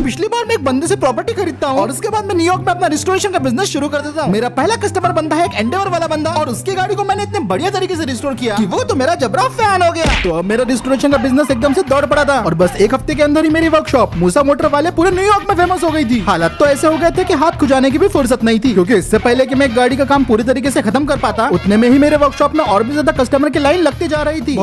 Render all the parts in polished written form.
पिछली बार मैं एक बंदे से प्रॉपर्टी खरीदता हूँ और उसके बाद मैं न्यूयॉर्क में अपना रिस्टोरेशन का बिजनेस शुरू कर देता हूँ। मेरा पहला कस्टमर बनता है एक एंडेवर वाला बंदा और उसकी गाड़ी को मैंने इतने बढ़िया तरीके से रिस्टोर किया कि वो तो मेरा जबरा फैन हो गया। तो अब मेरा रिस्टोरेशन का बिजनेस एकदम से दौड़ पड़ा था और बस एक हफ्ते के अंदर ही मेरी वर्कशॉप मूसा मोटर वाले पूरे न्यूयॉर्क में फेमस हो गई थी। हालात तो ऐसे हो गए थे कि हाथ खुजाने की भी फुर्सत नहीं थी, क्योंकि इससे पहले कि मैं एक गाड़ी का काम पूरी तरीके से खत्म कर पाता उतने में ही मेरे वर्कशॉप में और भी ज्यादा कस्टमर की लाइन लगती जा रही थी।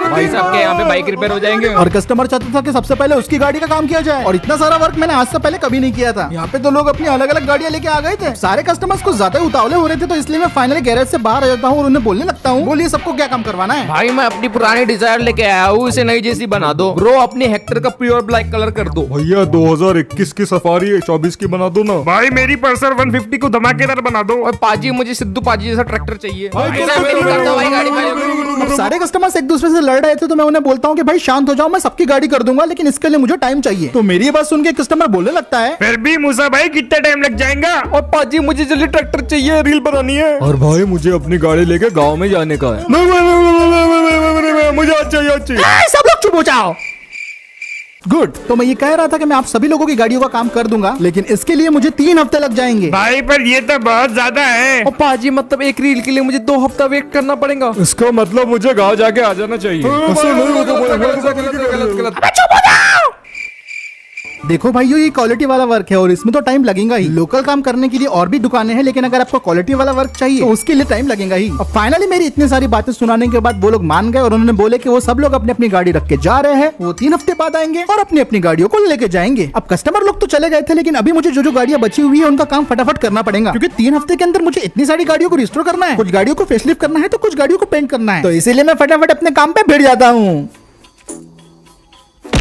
भाई साहब के यहाँ पे बाइक रिपेयर हो जाएंगे और कस्टमर चाहता था कि सबसे पहले उसकी गाड़ी का काम किया जाए और इतना सारा वर्क मैंने आज से पहले कभी नहीं किया था। यहाँ पे तो लोग अपनी अलग अलग गाड़ियाँ लेके आ गए थे। सारे कस्टमर्स को ज्यादा उतावले हो रहे थे, तो इसलिए मैं फाइनली गैरेज से बाहर आ जाता हूँ और उन्हें बोलने लगता हूँ, बोलिए सबको क्या काम करवाना है। भाई मैं अपनी पुरानी डिजायर लेके आया हूँ, इसे नई जैसी बना दो। ब्रो अपनी हेक्टर का प्योर ब्लैक कलर कर दो। भैया 2021 की सफारी 24 की बना दो ना। भाई मेरी पल्सर 150 को धमाकेदार बना दो। और पाजी मुझे सिद्धू पाजी जैसा ट्रैक्टर चाहिए। अब सारे कस्टमर्स एक दूसरे से लड़ रहे थे, तो मैं उन्हें बोलता हूँ कि भाई शांत हो जाओ, मैं सबकी गाड़ी कर दूंगा, लेकिन इसके लिए मुझे टाइम चाहिए। तो मेरी बात सुन के कस्टमर बोलने लगता है, फिर भी मूसा भाई कितना टाइम लग जाएगा? और पाजी मुझे जल्दी ट्रैक्टर चाहिए, रील बनानी है। और भाई मुझे अपनी गाड़ी लेके गाँव में जाने का है। मुझे अच्छी सब लोग चुप हो जाओ। गुड। तो मैं ये कह रहा था कि मैं आप सभी लोगों की गाड़ियों का काम कर दूंगा, लेकिन इसके लिए मुझे 3 हफ्ते लग जाएंगे। भाई पर ये तो बहुत ज्यादा है। और पाजी मतलब एक रील के लिए मुझे 2 हफ्ता वेट करना पड़ेगा। इसका मतलब मुझे गाँव जाके आ जाना चाहिए। देखो भाइयों, ये क्वालिटी वाला वर्क है और इसमें तो टाइम लगेगा ही। लोकल काम करने के लिए और भी दुकानें हैं, लेकिन अगर आपको क्वालिटी वाला वर्क चाहिए तो उसके लिए टाइम लगेगा ही। अब फाइनली मेरी इतनी सारी बातें सुनाने के बाद वो लोग मान गए और उन्होंने बोले कि वो सब लोग अपनी अपनी गाड़ी रख के जा रहे हैं। वो 3 हफ्ते बाद आएंगे और अपनी अपनी गाड़ियों को लेके जाएंगे। अब कस्टमर लोग तो चले गए थे, लेकिन अभी मुझे जो गाड़ियां बची हुई है उनका काम फटाफट करना पड़ेगा, क्योंकि 3 हफ्ते के अंदर मुझे इतनी सारी गाड़ियों को रिस्टोर करना है। कुछ गाड़ियों को फेसलिफ्ट करना है तो कुछ गाड़ियों को पेंट करना है, तो इसीलिए मैं फटाफट अपने काम पे भिड़ जाता हूँ।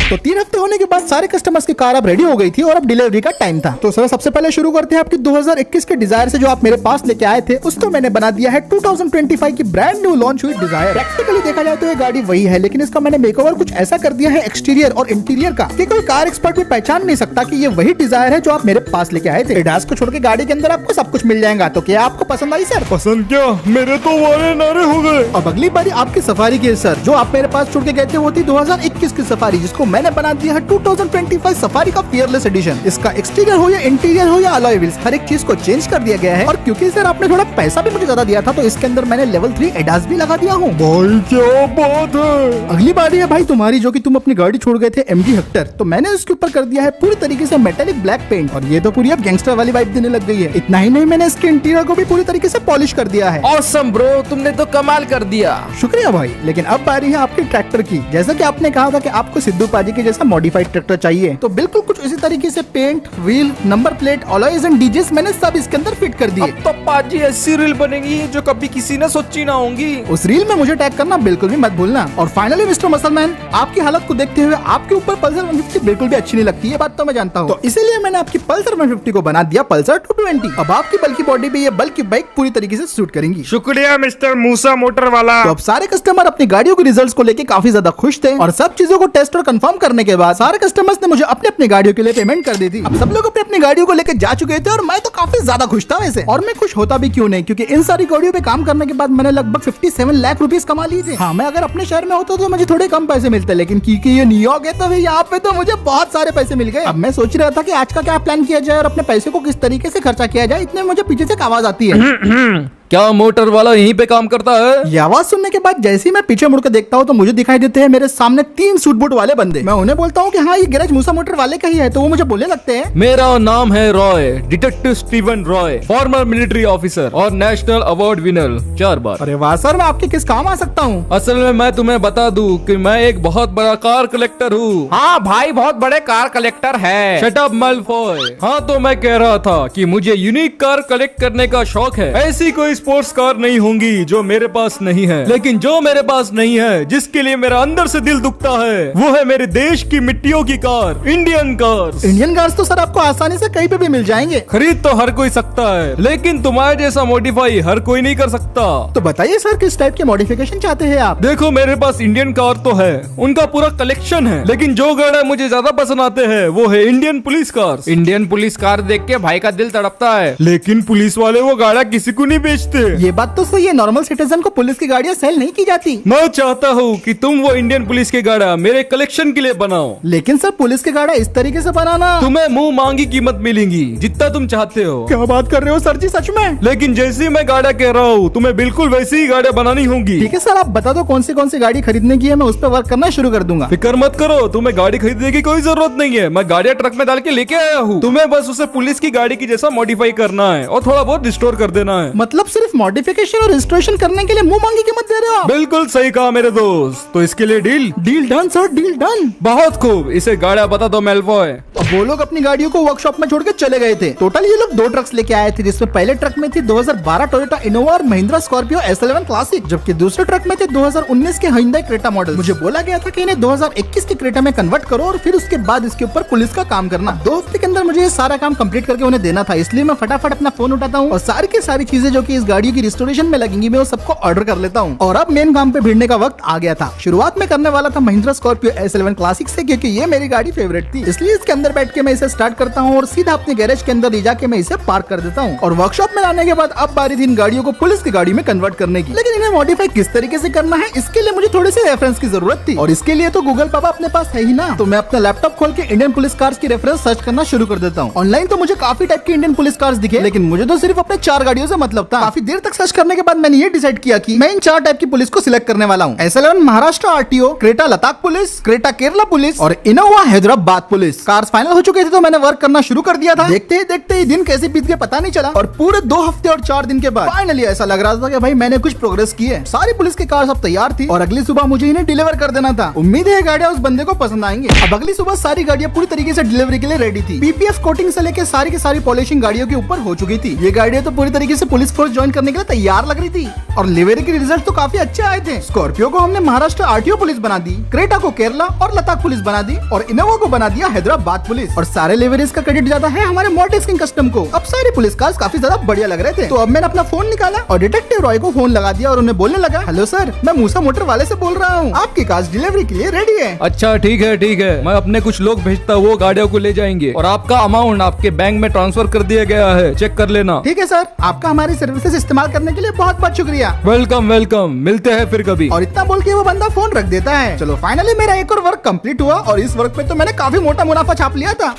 तो 3 हफ्ते होने के बाद सारे कस्टमर्स की कार अब रेडी हो गई थी और अब डिलीवरी का टाइम था। तो सर सबसे पहले शुरू करते हैं आपकी 2021 के डिजायर से, जो आप मेरे पास लेके आए थे उसको मैंने बना दिया है 2025 की ब्रांड न्यू लॉन्च हुई डिजायर। प्रैक्टिकली देखा जाए तो ये गाड़ी वही है, लेकिन इसका मैंने मेकओवर कुछ ऐसा कर दिया है एक्सटीरियर और इंटीरियर का कि कोई कार एक्सपर्ट भी पहचान नहीं सकता कि ये वही डिजायर है जो आप मेरे पास लेके आए थे। एडास को छोड़ के गाड़ी के अंदर आपको सब कुछ मिल जाएगा। तो क्या आपको पसंद आई सर? पसंद क्या, मेरे तो वारे नारे हो गए। अब अगली बारी आपकी सफारी की है सर, जो आप मेरे पास छोड़ के गए थे वो थी 2021 की सफारी, जिसको मैंने बना दिया है 2025 सफारी का फियरलेस एडिशन। इसका एक्सटीरियर हो या इंटीरियर हो या अलॉय व्हील्स, हर एक चीज को चेंज कर दिया गया है। और क्योंकि सर आपने थोड़ा पैसा भी मुझे ज्यादा दिया था, तो इसके अंदर मैंने लेवल 3 एडास भी लगा दिया हूँ। भाई क्या बात है। अगली बारी है भाई तुम्हारी, जो कि तुम अपनी गाड़ी छोड़ गए थे MG हेक्टर, तो मैंने उसके ऊपर कर दिया है पूरी तरीके से मेटेलिक ब्लैक पेंट, और ये तो पूरी अब गैंगस्टर वाली वाइब देने लग गई है। इतना ही नहीं, मैंने इसके इंटीरियर को भी पूरी तरीके से पॉलिश कर दिया है। ऑसम ब्रो, तुमने तो कमाल कर दिया। शुक्रिया भाई। लेकिन अब बारी है आपके ट्रैक्टर की। जैसा कि आपने कहा था कि आपको सिद्धू पाजी के जैसा मॉडिफाइड ट्रैक्टर चाहिए, तो बिल्कुल कुछ इसी तरीके से paint, wheel, number plate, alloys and DJs मैंने सब इसके अंदर फिट कर दिए। अब तो पाजी ऐसी रील बनेगी जो कभी किसी ने सोची ना होंगी। उस रील में मुझे टैग करना बिल्कुल भी मत भूलना। और फाइनली मिस्टर मसलमैन, आपकी हालत को देखते हुए आपके ऊपर पल्सर 150 बिल्कुल भी अच्छी नहीं लगती है, बात तो मैं जानता हूँ। तो इसीलिए मैंने आपकी पल्सर 150 को बना दिया पल्सर 220। अब आपकी बल्कि बॉडी पे ये बल्कि बाइक पूरी तरीके से सूट करेंगी। शुक्रिया मिस्टर मूसा मोटर वाला। तो अब सारे कस्टमर अपनी गाड़ियों के रिजल्ट्स को लेके काफी ज्यादा खुश थे, और सब चीजों को टेस्ट और कंफर्म करने के बाद सारे कस्टमर्स ने मुझे अपने अपनी गाड़ियों के लिए पेमेंट कर दी थी। अब सब लोग अपनी अपनी गाड़ियों को लेकर जा चुके थे और मैं तो काफी ज्यादा खुश था वैसे। और मैं खुश होता भी क्यों नहीं, क्योंकि इन सारी गाड़ियों पे काम करने के बाद मैंने लगभग 57 लाख रुपीस कमा लिए थे। हाँ, मैं अगर अपने शहर में होता तो मुझे थोड़े कम पैसे मिलते, लेकिन क्योंकि ये न्यूयॉर्क है तो यहाँ पे तो मुझे बहुत सारे पैसे मिल गए। अब मैं सोच रहा था कि आज का क्या प्लान किया जाए और अपने पैसे को किस तरीके से खर्चा किया जाए। इतने मुझे पीछे से एक आवाज आती है। क्या मोटर वाला यहीं पे काम करता है? ये आवाज सुनने के बाद जैसे ही मैं पीछे मुड़ के देखता हूँ तो मुझे दिखाई देते हैं मेरे सामने 3 सूट बूट वाले बंदे। मैं उन्हें बोलता हूँ कि हाँ, ये गैरेज मूसा मोटर वाले का ही है, तो वो मुझे बोलने लगते हैं, मेरा नाम है Roy, detective Steven Roy, farmer military officer और नेशनल अवार्ड विनर 4 बार। अरे वाह सर, मैं आपके किस काम आ सकता हूँ? असल में मैं तुम्हें बता दूं कि मैं एक बहुत बड़ा कार कलेक्टर हूँ। हाँ भाई, बहुत बड़े कार कलेक्टर है। Shut up Malfoy. हाँ, तो मैं कह रहा था कि मुझे यूनिक कार कलेक्ट करने का शौक है। ऐसी कोई स्पोर्ट्स कार नहीं होंगी जो मेरे पास नहीं है, लेकिन जो मेरे पास नहीं है, जिसके लिए मेरा अंदर से दिल दुखता है, वो है मेरे देश की मिट्टियों की car, Indian cars. Indian cars तो सर आपको आसानी से कहीं पे भी मिल जाएंगे। खरीद तो हर कोई सकता है, लेकिन तुम्हारे जैसा मॉडिफाई हर कोई नहीं कर सकता। तो बताइए सर, किस टाइप के मॉडिफिकेशन चाहते हैं आप? देखो, मेरे पास इंडियन कार तो है, उनका पूरा कलेक्शन है, लेकिन जो गाड़ा मुझे ज्यादा पसंद आते हैं वो है Indian police car. Indian police car देख के भाई का दिल तड़पता है, लेकिन पुलिस वाले वो गाड़ा किसी को नहीं बेचते। बेचते हैं। ये बात तो सही है, नॉर्मल सिटीजन को पुलिस की गाड़ियाँ सेल नहीं की जाती। मैं चाहता हूँ कि तुम वो इंडियन पुलिस की गाड़ा मेरे कलेक्शन के लिए बनाओ। लेकिन सर पुलिस की गाड़ा इस तरीके से बनाना। तुम्हें मुंह मांगी कीमत मिलेगी, जितना तुम चाहते हो। क्या बात कर रहे हो सर जी, सच में? लेकिन जैसी मैं गाड़ा कह रहा हूँ तुम्हें बिल्कुल वैसी ही गाड़ी बनानी होगी। ठीक है सर, आप बता दो कौन सी गाड़ी खरीदने की है, मैं उस पर वर्क करना शुरू कर दूंगा। फिक्र मत करो, तुम्हें गाड़ी खरीदने की कोई जरूरत नहीं है। मैं गाड़ियाँ ट्रक में डाल के लेके आया हूँ। तुम्हें बस उसे पुलिस की गाड़ी की जैसा मॉडिफाई करना है और थोड़ा बहुत रिस्टोर कर देना है। मतलब सिर्फ मॉडिफिकेशन और रजिस्ट्रेशन करने के लिए मुंह मांगी कीमत दे रहे हो आप? बिल्कुल सही कहा मेरे दोस्त। तो इसके लिए deal deal done sir, deal done. बहुत खूब। इसे गाड़ा बता दो मेलफॉय। अब वो लोग अपनी गाड़ियों को वर्कशॉप में छोड़ के चले गए थे। टोटल ये लोग 2 ट्रक्स लेके आए थे, जिसमें पहले ट्रक में थी 2012 टोयोटा इनोवा और महिंद्रा स्कॉर्पियो S11 क्लासिक, जबकि दूसरे ट्रक में थे 2019 के Hyundai क्रेटा मॉडल। मुझे बोला गया था कि इन्हें 2021 की क्रेटा में कन्वर्ट करो और फिर उसके बाद इसके ऊपर पुलिस का काम करना। 2 हफ्ते के अंदर मुझे ये सारा काम कंप्लीट करके उन्हें देना था, इसलिए मैं फटाफट अपना फोन उठाता हूँ और सारी की सारी चीजें जो कि इस गाड़ी की रिस्टोरेशन में लगेंगी मैं वो सबको ऑर्डर कर लेता हूँ। और अब मेन काम पे भिड़ने का वक्त आ गया था। शुरुआत में करने वाला था महिंद्रा स्कॉर्पियो S11 क्लासिक से, क्योंकि ये मेरी गाड़ी फेवरेट थी, इसलिए इसके अंदर बैठ के मैं इसे स्टार्ट करता हूँ और सीधा अपने गैरेज के अंदर ले जाके मैं इसे पार्क कर देता हूँ। और वर्कशॉप में लाने के बाद अब बारी थी इन गाड़ियों को पुलिस की गाड़ी में कन्वर्ट करने की। लेकिन इन्हें मॉडिफाई किस तरीके से करना है, इसके लिए मुझे थोड़े से रेफरेंस की जरूरत थी, और इसके लिए तो गूगल पापा अपने पास है ही ना। तो मैं अपना लैपटॉप खोल के इंडियन पुलिस कार्स की रेफरेंस सर्च करना शुरू कर देता हूँ। ऑनलाइन तो मुझे काफी टाइप की इंडियन पुलिस कार्स दिखे, लेकिन मुझे तो सिर्फ अपने 4 गाड़ियों से मतलब था। काफी देर तक सर्च करने के बाद मैंने ये डिसाइड किया कि मैं इन 4 टाइप की पुलिस को सिलेक्ट करने वाला हूँ। S11 Maharashtra RTO, Creta Ladakh police, Creta Kerala police और Innova Hyderabad police. Cars final हो चुके थे तो मैंने वर्क करना शुरू कर दिया था। देखते ही देखते ही दिन कैसे बीत गए पता नहीं चला, और पूरे 2 हफ्ते और 4 दिन के बाद फाइनली ऐसा लग रहा था कि भाई मैंने कुछ प्रोग्रेस की है। सारी पुलिस की कार्स अब तैयार थी और अगली सुबह मुझे इन्हें डिलीवर कर देना था। उम्मीद है गाड़ियां उस बंदे को पसंद आएंगे। अब अगली सुबह सारी गाड़ियां पूरी तरीके से डिलीवरी के लिए रेडी थी। PPF कोटिंग से लेकर सारी की सारी पॉलिशिंग गाड़ियों के ऊपर हो चुकी थी। ये गाड़ियां तो पूरी तरीके से पुलिस फोर्स ज्वाइन करने के लिए तैयार लग रही थी और डिलीवरी के रिजल्ट तो काफी अच्छे आए थे। स्कॉर्पियो को हमने महाराष्ट्र RTO पुलिस बना दी, क्रेटा को केरला और लद्दाख पुलिस बना दी और इनोवा को बना दिया हैदराबाद पुलिस। और सारे डिलीवरीज का क्रेडिट जाता है हमारे मोटेक्सिंग कस्टम को। अब सारी पुलिस कार्स काफी ज्यादा बढ़िया लग रहे थे, तो अब मैंने अपना फोन निकाला और डिटेक्टिव रॉय को फोन लगा दिया और उन्हें बोलने लगा, हेलो सर, मैं मूसा मोटर वाले से बोल रहा हूँ, आपकी कार्स डिलीवरी के लिए रेडी है। अच्छा ठीक है, मैं अपने कुछ लोग भेजता हूँ, वो गाड़ियों को ले जाएंगे और आपका अमाउंट आपके बैंक में ट्रांसफर कर दिया गया है, चेक कर लेना। ठीक है सर, आपका हमारी सर्विसेज इस्तेमाल करने के लिए बहुत बहुत शुक्रिया। वेलकम वेलकम, मिलते हैं फिर कभी। और इतना बोल के वो बंदा फोन रख देता है। चलो फाइनली मेरा एक और वर्क कंप्लीट हुआ और इस वर्क पे तो मैंने काफी मोटा मुनाफा छाप लिया था।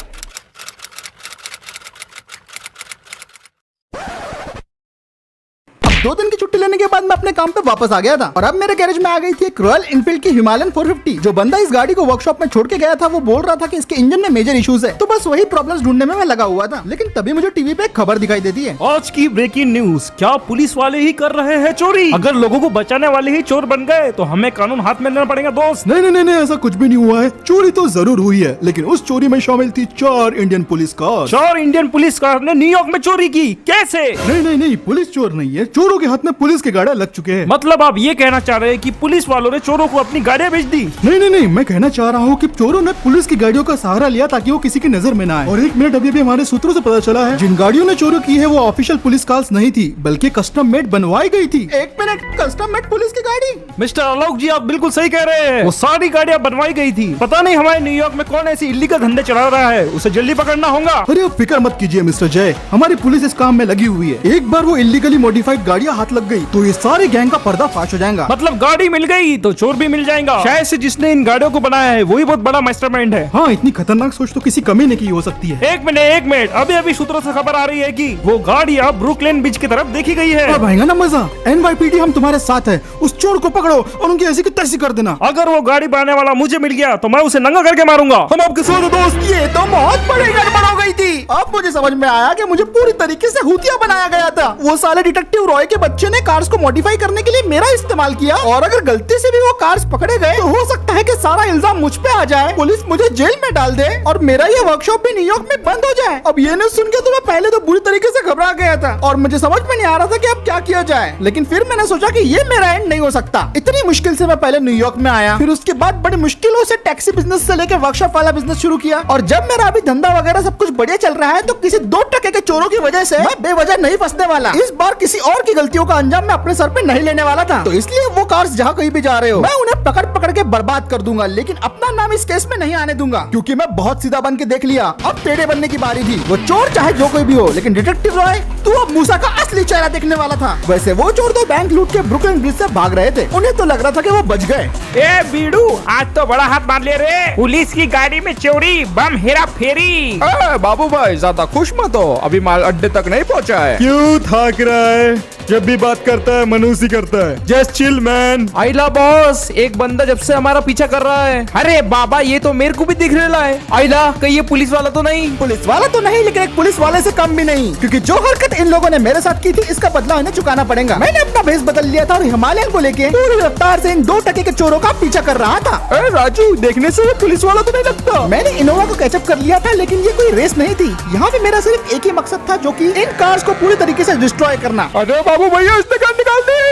अब 2 दिन की छुट्टी लेने के बाद मैं अपने काम पे वापस आ गया था और अब मेरे गैरेज में आ गई थी एक रॉयल इनफील्ड की हिमालयन 450। जो बंदा इस गाड़ी को वर्कशॉप में छोड़ के गया था वो बोल रहा था कि इसके इंजन में मेजर इश्यूज है, तो बस वही प्रॉब्लम्स ढूंढने में मैं लगा हुआ था। लेकिन तभी मुझे टीवी पे एक खबर दिखाई देती है। आज की ब्रेकिंग न्यूज, क्या पुलिस वाले ही कर रहे हैं चोरी? अगर लोगों को बचाने वाले ही चोर बन गए तो हमें कानून हाथ में लेना पड़ेगा दोस्त। नहीं, ऐसा कुछ भी नहीं हुआ है। चोरी तो जरूर हुई है, लेकिन उस चोरी में शामिल थी 4 Indian police car. 4 Indian police car ने न्यूयॉर्क में चोरी की, कैसे? नहीं, पुलिस चोर नहीं है। चोरों के हाथ में पुलिस के गाड़ियां लग चुके हैं। मतलब आप ये कहना चाह रहे हैं कि पुलिस वालों ने चोरों को अपनी गाड़ियां बेच दी? नहीं, मैं कहना चाह रहा हूँ कि चोरों ने पुलिस की गाड़ियों का सहारा लिया ताकि वो किसी की नजर में ना आए। और 1 मिनट अभी हमारे सूत्रों से पता चला है जिन गाड़ियों ने चोरी की है वो ऑफिशियल पुलिस कार्स नहीं थी, बल्कि कस्टम मेड बनवाई गई थी। 1 मिनट, कस्टम मेड पुलिस की गाड़ी? मिस्टर आलोक जी, आप बिल्कुल सही कह रहे हैं। वो सारी गाड़ियां बनवाई गई थी। पता नहीं हमारे न्यूयॉर्क में कौन ऐसी इल्लीगल धंधे चला रहा है, उसे जल्दी पकड़ना होगा। अरे अब फिक्र मत कीजिए मिस्टर जय, हमारी पुलिस इस काम में लगी हुई है। एक बार वो इल्लीगली मॉडिफाइड गाड़ियां हाथ लग गई तो ये सारे गैंग का पर्दाफाश हो जाएगा। मतलब गाड़ी मिल गई तो चोर भी मिल जाएगा। शायद से जिसने इन गाड़ियों को बनाया है वही बहुत बड़ा मास्टरमाइंड है। हाँ, इतनी खतरनाक सोच तो किसी कमीने की हो सकती है। एक मिनट, अभी सूत्रों से खबर आ रही है कि वो गाड़ियां ब्रुकलिन बीच की तरफ देखी गई है। अब आएगा ना मजा। NYPD हम तुम्हारे साथ है। उस चोर को पकड़ो और उनकी ऐसी की तैसी कर देना। अगर वो गाड़ी बनाने वाला मुझे मिल गया तो मैं उसे नंगा करके मारूंगा। हम आपके साथ हैं दोस्त। ये तो बहुत बड़ी गड़बड़ हो गई थी। अब मुझे समझ में आया कि मुझे पूरी तरीके से हुतिया बनाया गया था। वो साले डिटेक्टिव रॉय के बच्चे ने कार्स को मॉडिफाई करने के लिए मेरा इस्तेमाल किया, और अगर गलती से भी वो कार्स पकड़े गए तो हो सकता है कि सारा इल्जाम मुझ पे आ जाए, पुलिस मुझे जेल में डाल दे और मेरा ये वर्कशॉप भी न्यूयॉर्क में बंद हो जाए। अब ये न्यूज़ सुन के तो मैं पहले तो बुरी तरीके से घबरा गया था और मुझे समझ में नहीं आ रहा था कि अब क्या किया जाए। लेकिन फिर मैंने सोचा कि ये मेरा एंड नहीं हो सकता। इतनी मुश्किल से मैं पहले न्यूयॉर्क में आया, फिर उसके बाद बड़ी मुश्किलों से टैक्सी बिजनेस से लेकर वर्कशॉप वाला बिजनेस शुरू किया, और जब मेरा अभी धंधा वगैरह सब कुछ बढ़िया चल रहा है तो किसी 2 टके के चोरों की वजह से मैं बेवजह नहीं फंसने वाला। इस बार किसी और की गलतियों का अंजाम मैं अपने सर पे नहीं लेने वाला था। तो इसलिए वो कार्स जहाँ कहीं भी जा रहे हो मैं उन्हें पकड़ के बर्बाद कर दूंगा, लेकिन अपना नाम इस केस में नहीं आने दूंगा, क्योंकि मैं बहुत सीधा बन के देख लिया। अब टेढ़े बनने की बारी थी। वो चोर चाहे जो कोई भी हो, लेकिन डिटेक्टिव रॉय तू अब मूसा का असली चेहरा देखने वाला था। वैसे वो चोर तो बैंक लूट के ब्रुकलिन ब्रिज से भाग रहे थे, उन्हें तो लग रहा था कि वो बच गए। ए बीड़ू, आज तो बड़ा हाथ मार लिया रे। पुलिस की गाड़ी में चोरी, बम हेरा फेरी। बाबू भाई ज्यादा खुश मत हो, अभी माल अड्डे तक नहीं पहुंचा है। क्यों थाक रहा है? जब भी बात करता है मनुष्य करता है। Just chill man. आइला बॉस, एक बंदा जब से हमारा पीछा कर रहा है। अरे बाबा, ये तो मेरे को भी दिख रहा है। आइला, कहीं ये पुलिस वाला तो नहीं? पुलिस वाला तो नहीं, लेकिन एक पुलिस वाले से कम भी नहीं, क्योंकि जो हरकत इन लोगों ने मेरे साथ की थी इसका बदला इन्हें चुकाना पड़ेगा। मैंने अपना भेष बदल लिया था और हिमालयन को लेके पूरी रफ्तार से इन 2 टके के चोरों का पीछा कर रहा था। अरे राजू, देखने से वो पुलिस वाला तो नहीं लगता। मैंने इनोवा को कैचअप कर लिया था, लेकिन ये कोई रेस नहीं थी। यहाँ पे मेरा सिर्फ एक ही मकसद था, जो कि इन कार्स को पूरी तरीके से डिस्ट्रॉय करना। अरे बाबू भैया, इसने गन निकाल दी।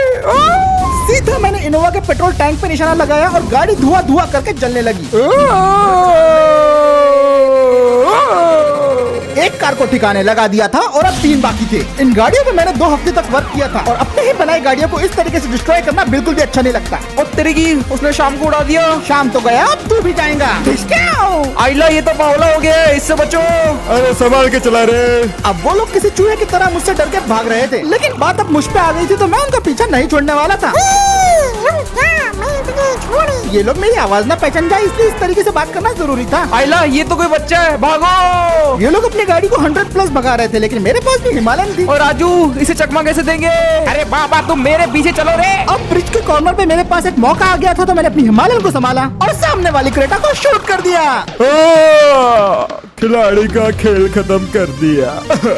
सीधा मैंने इनोवा के पेट्रोल टैंक पे निशाना लगाया और गाड़ी धुआं धुआं करके जलने लगी। एक कार को ठिकाने लगा दिया था और अब 3 बाकी थे। इन गाड़ियों पे मैंने 2 हफ्ते तक वर्क किया था और अपने ही बनाई गाड़ियों को इस तरीके से डिस्ट्रॉय करना बिल्कुल भी अच्छा नहीं लगता। और तेरी की, उसने शाम को उड़ा दिया। शाम तो गया, अब तू भी जाएगा। आइला, ये तो बावला हो गया है, इससे बचो। अरे संभाल के चला रे। अब वो लोग किसी चूहे की तरह मुझसे डर के भाग रहे थे, लेकिन बात अब मुझ पे आ गई थी तो मैं उनका पीछा नहीं छोड़ने वाला था। ये लोग मेरी आवाज ना पहचान जाए, इसलिए इस तरीके से बात करना जरूरी था। आइला, ये तो कोई बच्चा है, भागो। ये लोग अपनी गाड़ी को 100+ भगा रहे थे, लेकिन मेरे पास भी हिमालयन थी। और राजू, इसे चकमा कैसे देंगे? अरे बाबा, तुम मेरे पीछे चलो रे। अब ब्रिज के कॉर्नर पे मेरे पास एक मौका आ गया था, तो मैंने अपनी हिमालयन को संभाला और सामने वाली क्रेटा को शूट कर दिया। खिलाड़ी का खेल खत्म कर दिया।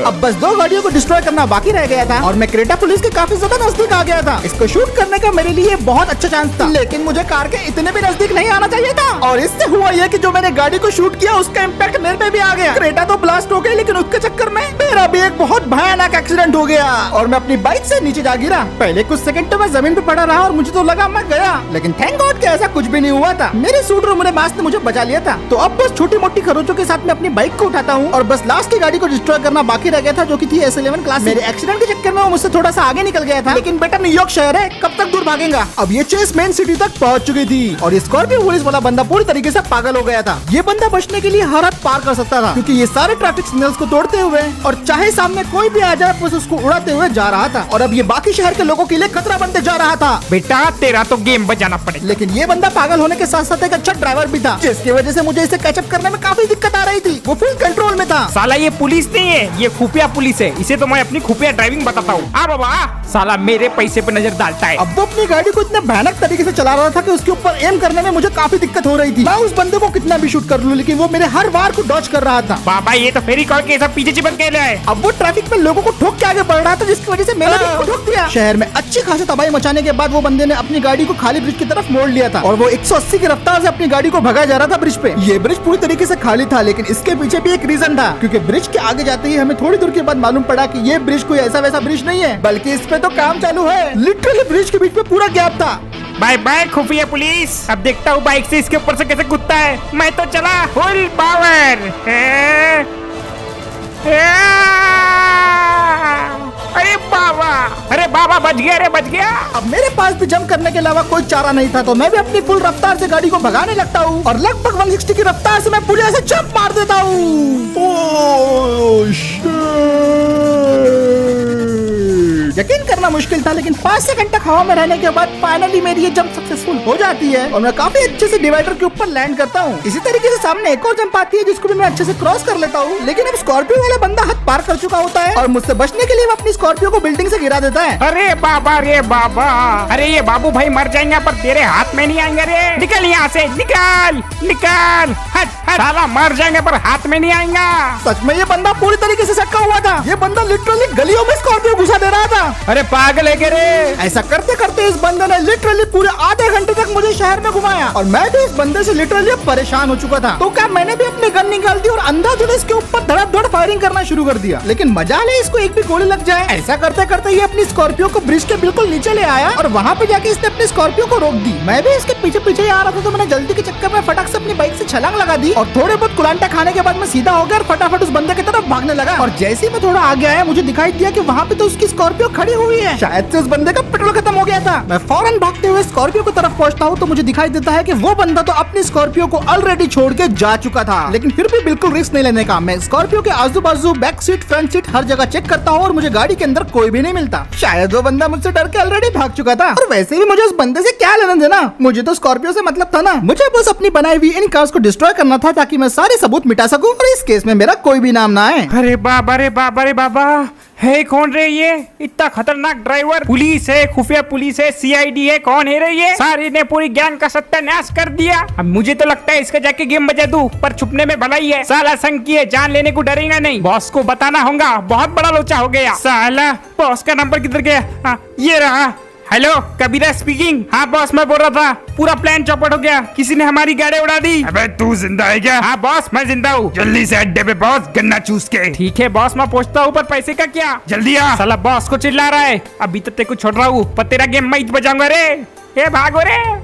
अब बस 2 गाड़ियों को डिस्ट्रॉय करना बाकी रह गया था और मैं क्रेटा पुलिस के काफी ज्यादा नजदीक आ गया था। इसको शूट करने का मेरे लिए बहुत अच्छा चांस था, लेकिन मुझे कार के इतने भी नजदीक नहीं आना चाहिए था। और इससे हुआ यह कि जो मैंने गाड़ी को शूट किया उसका इम्पैक्ट मेरे पे भी आ गया। क्रेटा तो ब्लास्ट हो गई, लेकिन उसके चक्कर में मेरा भी एक बहुत भयानक एक्सीडेंट हो गया और मैं अपनी बाइक से नीचे जा गिरा। पहले कुछ सेकंड तो मैं जमीन पे पड़ा रहा और मुझे तो लगा मैं गया, लेकिन थैंक गॉड कि ऐसा कुछ भी नहीं हुआ था। मेरे सूट और मेरे मास्क ने मुझे बचा लिया था। तो अब बस छोटी मोटी खरोचों के साथ मैं अपनी बाइक को उठाता हूँ और बस लास्ट की गाड़ी को डिस्ट्रॉय करना बाकी रह गया था, जो कि थी S11 क्लास। मेरे एक्सीडेंट के चक्कर में वो मुझसे थोड़ा सा आगे निकल गया था, लेकिन बेटा न्यूयॉर्क शहर है, कब तक दूर भागेगा। अब ये चेस मेन सिटी तक पहुंच चुकी थी और ये स्कॉर्पियो पुलिस वाला बंदा पूरी तरीके से पागल हो गया था। ये बंदा बचने के लिए हर हद पार कर सकता था, क्योंकि ये सारे ट्रैफिक सिग्नल्स को तोड़ते हुए और चाहे सामने कोई भी आ जाए बस उसको उड़ाते हुए जा रहा था। और अब ये बाकी शहर के लोगों के लिए खतरा बनते जा रहा था। बेटा, तेरा तो गेम बजाना पड़ेगा। लेकिन ये बंदा पागल होने के साथ साथ एक अच्छा ड्राइवर भी था, जिसकी वजह से मुझे इसे कैचअप करने में काफी दिक्कत आ रही थी। वो फुल कंट्रोल में था। साला ये पुलिस नहीं है, ये खुफिया पुलिस है। इसे तो मैं अपनी खुफिया ड्राइविंग बताता हूँ। आ बाबा, साला मेरे पैसे पे नजर डालता है। अब वो अपनी गाड़ी को इतने भयानक तरीके से चला रहा था कि उसके ऊपर एम करने में मुझे काफी दिक्कत हो रही थी। मैं उस बंदे को कितना भी शूट कर लूं, लेकिन वो मेरे हर वार को डॉज कर रहा था। बाबा, ये तो फेरी कॉल के सब पीछे चिपक के है। अब वो ट्रैफिक में लोगों को ठोक के आगे बढ़ रहा था, जिसकी वजह से मैंने भी उसको ठोक दिया। शहर में अच्छी खासी तबाही मचाने के बाद वो बंदे ने अपनी गाड़ी को खाली ब्रिज की तरफ मोड़ लिया था और वो 180 की रफ्तार से अपनी गाड़ी को भगाया जा रहा था ब्रिज पे। ये ब्रिज पूरी तरीके से खाली था, लेकिन इसके पीछे भी एक रीजन था, क्योंकि ब्रिज के आगे जाते ही हमें थोड़ी दूर के बाद मालूम पड़ा कि ये ब्रिज कोई ऐसा वैसा ब्रिज नहीं है, बल्कि इस पे तो काम चालू है। लिटरली ब्रिज के बीच में पूरा गैप था। बाय बाय खुफिया पुलिस। अब देखता हूँ बाइक से इसके ऊपर से कैसे कूदता है। मैं तो चला फुल पावर। अरे बाबा, अरे बाबा, बच गया रे, बच गया। अब मेरे पास भी जंप करने के अलावा कोई चारा नहीं था, तो मैं भी अपनी फुल रफ्तार से गाड़ी को भगाने लगता हूँ और लगभग 160 की रफ्तार से मैं पुलिया से जंप मार देता हूँ। यकीन करना मुश्किल था, लेकिन 5 सेकंड तक हवा में रहने के बाद फाइनली मेरी ये जंप सक्सेसफुल हो जाती है और मैं काफी अच्छे से डिवाइडर के ऊपर लैंड करता हूँ। इसी तरीके से सामने एक और जंप आती है, जिसको भी मैं अच्छे से क्रॉस कर लेता हूँ। लेकिन अब स्कॉर्पियो वाला बंदा हद पार कर चुका होता है और मुझसे बचने के लिए वो अपनी स्कॉर्पियो को बिल्डिंग से गिरा देता है। अरे बाबा, रे बाबा, अरे ये बाबू भाई मर जाएंगे पर तेरे हाथ में नहीं आएंगे रे। निकल यहाँ से, निकल निकल। हट हट, साला मर जाएंगे पर हाथ में नहीं आएगा। सच में ये बंदा पूरी तरीके से सटका हुआ था। ये बंदा लिटरली गलियों में स्कॉर्पियो घुसा दे रहा था। अरे पागल है क्या रे? ऐसा करते करते इस बंदे ने लिटरली पूरे आधे घंटे तक मुझे शहर में घुमाया और मैं भी इस बंदे से लिटरली परेशान हो चुका था। तो क्या मैंने भी अपनी गन निकाल दी और अंधाधुंध इसके ऊपर धड़ाधड़ फायरिंग करना शुरू कर दिया। लेकिन मजा ले इसको एक भी गोली लग जाए। ऐसा करते करते ये अपनी स्कॉर्पियो को ब्रिज के बिल्कुल नीचे ले आया और वहाँ पे जाके इसने अपनी स्कॉर्पियो को रोक दी। मैं भी इसके पीछे पीछे ही आ रहा था, तो मैंने जल्दी के चक्कर में फटाक से अपनी बाइक से छलांग लगा दी और थोड़े बहुत कुलांटा खाने के बाद मैं सीधा हो गया और फटाफट उस बंदे की तरफ भागने लगा। और जैसे ही मैं थोड़ा आगे आया, मुझे दिखाई दिया कि वहाँ पे तो उसकी स्कॉर्पियो खड़ी हुई है। शायद से उस बंदे का पेट्रोल खत्म हो गया था। मैं फौरन भागते हुए स्कॉर्पियो की तरफ पहुंचता हूँ तो मुझे दिखाई देता है कि वो बंदा तो अपनी स्कॉर्पियो को ऑलरेडी छोड़ के जा चुका था। लेकिन फिर भी बिल्कुल रिस्क नहीं लेने का। मैं स्कॉर्पियो के आजू बाजू, बैक सीट, फ्रंट सीट हर जगह चेक करता हूँ और मुझे गाड़ी के अंदर कोई भी नहीं मिलता। शायद वो बंदा मुझसे डर के ऑलरेडी भाग चुका था। और वैसे भी मुझे उस बंदे से क्या लेना देना, मुझे तो स्कॉर्पियो से मतलब था ना। मुझे बस अपनी बनाई हुई इन कार्स को डिस्ट्रॉय करना था ताकि मैं सारे सबूत मिटा सकूं और इस केस में मेरा कोई भी नाम ना आए। अरे बाबा रे बाबा रे बाबा, है कौन रे ये? इतना खतरनाक ड्राइवर। पुलिस है, खुफिया पुलिस है, सीआईडी है, कौन है रे ये? सारी ने पूरी गैंग का सत्यानाश कर दिया। अब मुझे तो लगता है इसका जाके गेम बजा दूं, पर छुपने में भलाई है। साला संग की है, जान लेने को डरेगा नहीं। बॉस को बताना होगा, बहुत बड़ा लोचा हो गया। साला बॉस का नंबर किधर गया? हाँ, ये रहा। हेलो, कबीरा स्पीकिंग। हाँ बॉस, मैं बोल रहा था पूरा प्लान चौपट हो गया, किसी ने हमारी गाड़ी उड़ा दी। अबे तू जिंदा है क्या? हाँ बॉस, मैं जिंदा हूँ। जल्दी से अड्डे पे पहुंच, गन्ना चूस के। ठीक है बॉस, मैं पहुंचता हूँ, पर पैसे का क्या? जल्दी आ। साला बॉस को चिल्ला रहा है, अभी तो तेरे को छोड़ रहा हूँ, पर तेरा गेम मैं ही बजाऊंगा रे। ये भागो रे।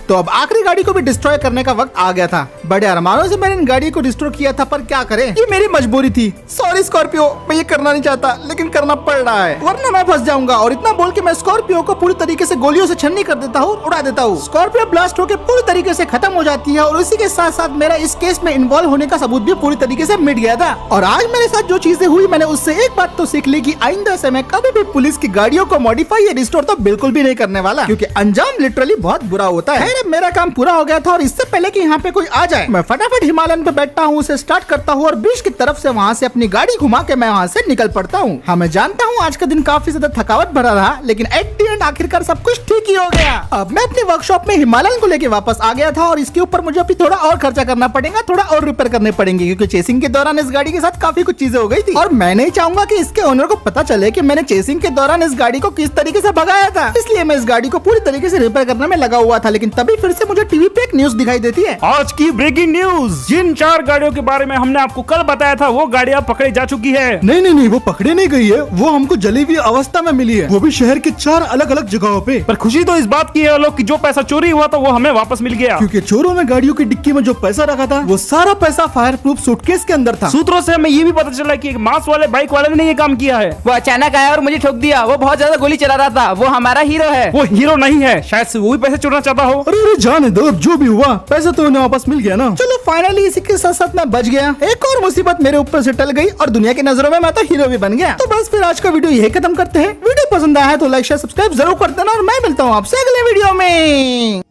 तो अब आखिरी गाड़ी को भी डिस्ट्रॉय करने का वक्त आ गया था। बड़े अरमानों से मैंने इन गाड़ी को डिस्ट्रॉय किया था, पर क्या करें, ये मेरी मजबूरी थी। सॉरी स्कॉर्पियो, मैं ये करना नहीं चाहता लेकिन करना पड़ रहा है, वरना मैं फंस जाऊंगा। और इतना बोल के मैं स्कॉर्पियो को पूरी तरीके से गोलियों से छन्नी कर देता हूँ, उड़ा देता हूँ। स्कॉर्पियो ब्लास्ट होकर पूरी तरीके से खत्म हो जाती है और उसी के साथ साथ मेरा इस केस में इन्वॉल्व होने का सबूत भी पूरी तरीके से मिट गया था। और आज मेरे साथ जो चीजें हुई, मैंने उससे एक बात तो सीख ली कि आइंदा से मैं कभी भी पुलिस की गाड़ियों को मॉडिफाई या रिस्टोर तो बिल्कुल भी नहीं करने वाला, क्योंकि अंजाम लिटरली बहुत बुरा होता है। मेरा काम पूरा हो गया था और इससे पहले कि यहाँ पे कोई आ जाए, मैं फटाफट हिमालयन पे बैठता हूँ, उसे स्टार्ट करता हूँ और बीच की तरफ से वहाँ से अपनी गाड़ी घुमा के मैं वहाँ से निकल पड़ता हूँ। हाँ, मैं जानता हूँ आज का दिन काफी ज्यादा थकावट भरा रहा, लेकिन एट द एंड आखिरकार सब कुछ ठीक ही हो गया। अब मैं अपने वर्कशॉप में हिमालयन को लेके वापस आ गया था और इसके ऊपर मुझे अभी थोड़ा और खर्चा करना पड़ेगा, थोड़ा और रिपेयर करने पड़ेंगे, क्योंकि चेसिंग के दौरान इस गाड़ी के साथ काफी कुछ चीजें हो गई थी और मैं नहीं चाहूंगा कि इसके ओनर को पता चले कि मैंने चेसिंग के दौरान इस गाड़ी को किस तरीके से भगाया था। इसलिए मैं इस गाड़ी को पूरी तरीके से रिपेयर करने में लगा हुआ था। लेकिन तभी फिर से मुझे टीवी पे एक न्यूज दिखाई देती है। आज की ब्रेकिंग न्यूज, जिन 4 गाड़ियों के बारे में हमने आपको कल बताया था, वो गाड़ियां पकड़ी जा चुकी है। नहीं, वो पकड़े नहीं गई है, वो हमको जली हुई अवस्था में मिली है, वो भी शहर के 4 अलग अलग जगहों पे। पर खुशी तो इस बात की है लोग कि जो पैसा चोरी हुआ था वो हमें वापस मिल गया, क्योंकि चोरों ने गाड़ियों की डिक्की में जो पैसा रखा था वो सारा पैसा फायर प्रूफ सूटकेस के अंदर था। सूत्रों से हमें ये भी पता चला कि एक मांस वाले बाइक वाले ने ये काम किया है। वो अचानक आया और मुझे ठोक दिया। वो बहुत ज्यादा गोली चला रहा था। वो हमारा हीरो है। वो हीरो नहीं है, शायद से वो भी पैसे चोरना चाहता हो। अरे जाने दो, अब जो भी हुआ पैसा तो उन्हें वापस मिल गया ना। चलो फाइनली इसी के साथ साथ मैं बच गया। एक और मुसीबत मेरे ऊपर से टल गई और दुनिया की नजरों में मैं तो हीरो भी बन गया। तो बस फिर आज का वीडियो यही खत्म करते हैं। वीडियो पसंद आया है तो लाइक शेयर सब्सक्राइब जरूर कर देना और मैं मिलता हूँ आपसे अगले वीडियो में।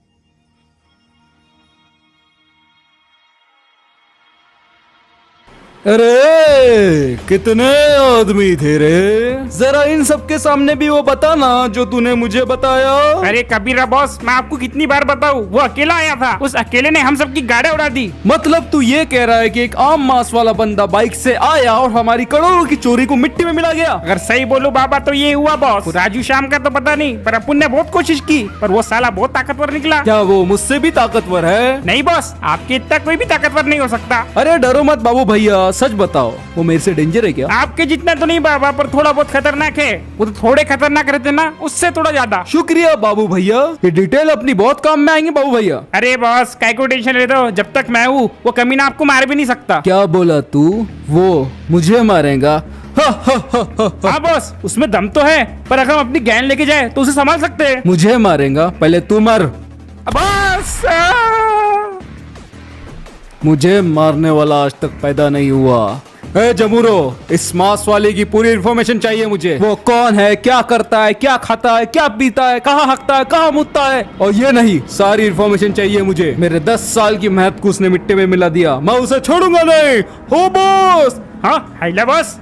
अरे कितने आदमी थे रे, जरा इन सबके सामने भी वो बताना जो तूने मुझे बताया। अरे कबीरा बॉस, मैं आपको कितनी बार बताऊं, वो अकेला आया था, उस अकेले ने हम सबकी गाड़ी उड़ा दी। मतलब तू ये कह रहा है कि एक आम मांस वाला बंदा बाइक से आया और हमारी करोड़ों की चोरी को मिट्टी में मिला गया? अगर सही बोलूं बाबा तो ये हुआ बॉस। राजू श्याम का तो पता नहीं, पर अपुन ने बहुत कोशिश की, पर वो साला बहुत ताकतवर निकला। क्या वो मुझसे भी ताकतवर है? नहीं बॉस, आपके इतना कोई भी ताकतवर नहीं हो सकता। अरे डरो मत बाबू भैया, सच बताओ वो मेरे से डेंजर है क्या? आपके जितना तो नहीं बाबा, पर थोड़ा बहुत खतरनाक है। वो तो थोड़े खतरनाक रहते ना, उससे थोड़ा ज्यादा। शुक्रिया बाबू भैया, ये डिटेल अपनी बहुत काम में आएंगे बाबू भैया। अरे बॉस काय को टेंशन लेते हो, जब तक मैं हूँ वो कमीना आपको मार भी नहीं सकता। क्या बोला तू? वो मुझे मारेगा? हाँ बॉस, उसमें दम तो है, पर अगर हम अपनी गैंग लेके जाए तो उसे संभाल सकते हैं। मुझे मारेगा? पहले तू मर। बॉस मुझे मारने वाला आज तक पैदा नहीं हुआ। ए जमूरो, इस मांस वाले की पूरी इन्फॉर्मेशन चाहिए मुझे। वो कौन है, क्या करता है, क्या खाता है, क्या पीता है, कहाँ हकता है, कहाँ मुतता है, और ये नहीं, सारी इन्फॉर्मेशन चाहिए मुझे। मेरे 10 साल की मेहनत को उसने मिट्टी में मिला दिया, मैं उसे छोड़ूंगा नहीं। हो बॉस। हाँ हाइला बॉस,